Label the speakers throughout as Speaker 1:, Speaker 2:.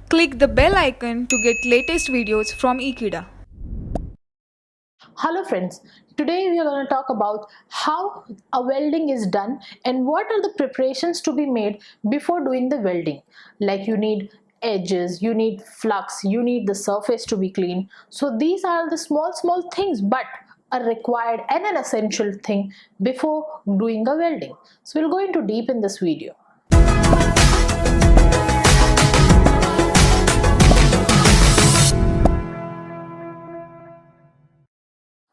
Speaker 1: Click the bell icon to get latest videos from Ekeeda.
Speaker 2: Hello friends, today we are going to talk about how a welding is done and what are the preparations to be made before doing the welding. Like you need edges, you need flux, you need the surface to be clean. So these are the small things but a required and an essential thing before doing a welding. So we'll go into deep in this video.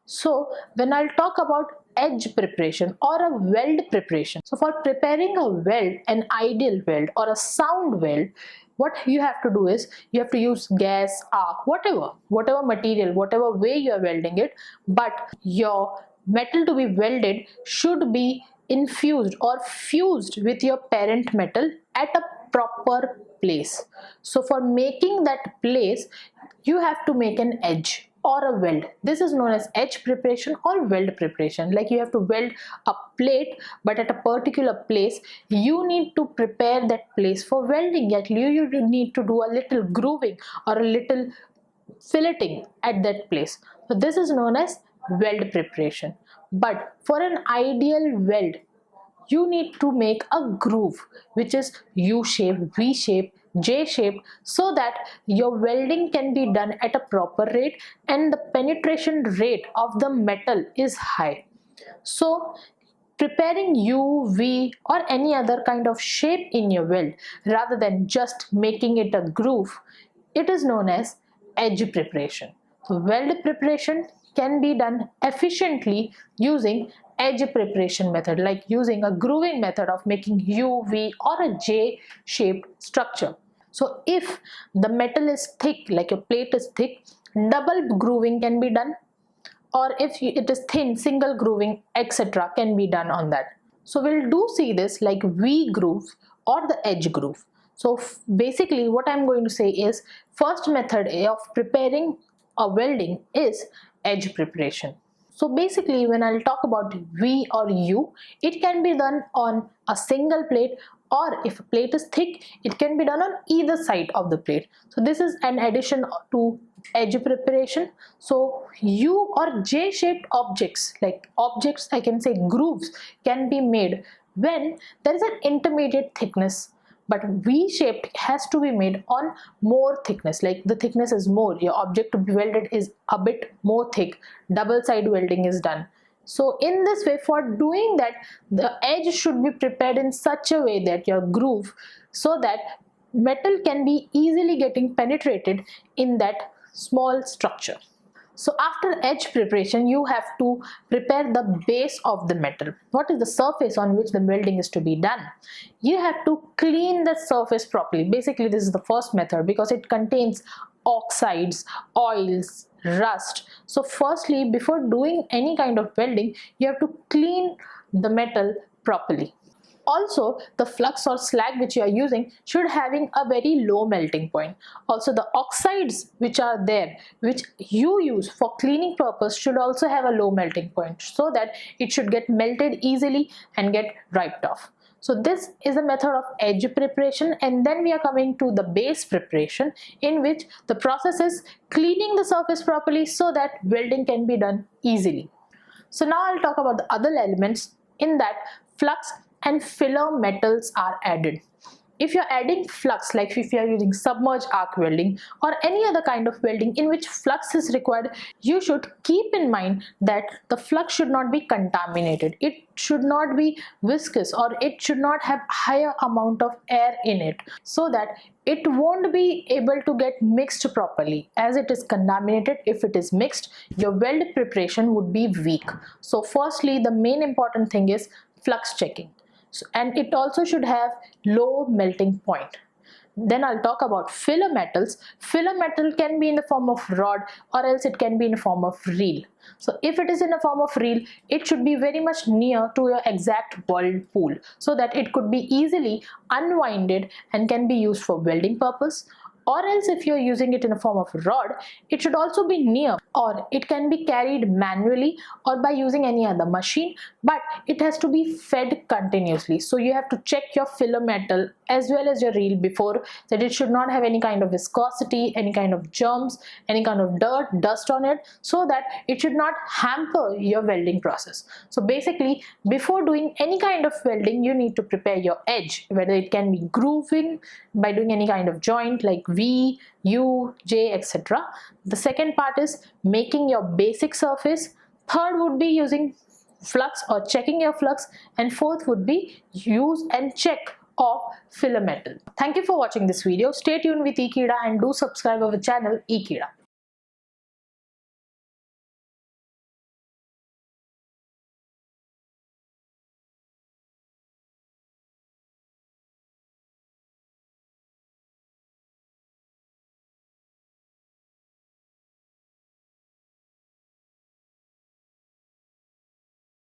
Speaker 2: So when I'll talk about edge preparation or a weld preparation. So for preparing a weld, an ideal weld or a sound weld, what you have to do is you have to use gas, arc, whatever material, whatever way you are welding it, but your metal to be welded should be infused or fused with your parent metal at a proper place. So for making that place, you have to make an edge or a weld. This is known as edge preparation or weld preparation. Like you have to weld a plate, but at a particular place you need to prepare that place for welding. Yet you need to do a little grooving or a little filleting at that place. So this is known as weld preparation. But for an ideal weld, you need to make a groove which is U shape, V shape, J shape, so that your welding can be done at a proper rate and the penetration rate of the metal is high. So preparing U, V or any other kind of shape in your weld rather than just making it a groove, it is known as edge preparation. So weld preparation can be done efficiently using edge preparation method, like using a grooving method of making U, V or a J shaped structure. So if the metal is thick, like your plate is thick, double grooving can be done, or if it is thin, single grooving, etc. can be done on that. So we'll do see this like V groove or the edge groove. So basically what I'm going to say is, first method of preparing a welding is edge preparation. So basically when I'll talk about V or U, it can be done on a single plate, or if a plate is thick, it can be done on either side of the plate. So this is an addition to edge preparation. So U or J shaped objects, like objects, I can say grooves, can be made when there is an intermediate thickness, but V shaped has to be made on more thickness, like the thickness is more, your object to be welded is a bit more thick, double side welding is done. So in this way, for doing that, the edge should be prepared in such a way that your groove, so that metal can be easily getting penetrated in that small structure. So after edge preparation, you have to prepare the base of the metal. What is the surface on which the welding is to be done? You have to clean the surface properly. Basically, this is the first method because it contains oxides, oils, rust. So firstly, before doing any kind of welding, you have to clean the metal properly. Also, the flux or slag which you are using should having a very low melting point. Also, the oxides which are there, which you use for cleaning purpose, should also have a low melting point, so that it should get melted easily and get wiped off. So this is a method of edge preparation, and then we are coming to the base preparation, in which the process is cleaning the surface properly so that welding can be done easily. So now I'll talk about the other elements. In that, flux and filler metals are added. If you're adding flux, like if you're using submerged arc welding or any other kind of welding in which flux is required, you should keep in mind that the flux should not be contaminated. It should not be viscous, or it should not have higher amount of air in it, so that it won't be able to get mixed properly. As it is contaminated, if it is mixed, your weld preparation would be weak. So firstly, the main important thing is flux checking. And it also should have low melting point. Then I'll talk about filler metals. Filler metal can be in the form of rod, or else it can be in the form of reel. So if it is in the form of reel, it should be very much near to your exact weld pool, so that it could be easily unwinded and can be used for welding purpose. Or else if you're using it in a form of rod, it should also be near, or it can be carried manually or by using any other machine, but it has to be fed continuously. So you have to check your filler metal as well as your reel before, that it should not have any kind of viscosity, any kind of germs, any kind of dirt, dust on it, so that it should not hamper your welding process. So basically, before doing any kind of welding, you need to prepare your edge, whether it can be grooving by doing any kind of joint like V, U, J, etc. The second part is making your basic surface. Third would be using flux or checking your flux, and fourth would be use and check of filler metal. Thank you for watching this video. Stay tuned with Ekeeda and do subscribe our channel Ekeeda.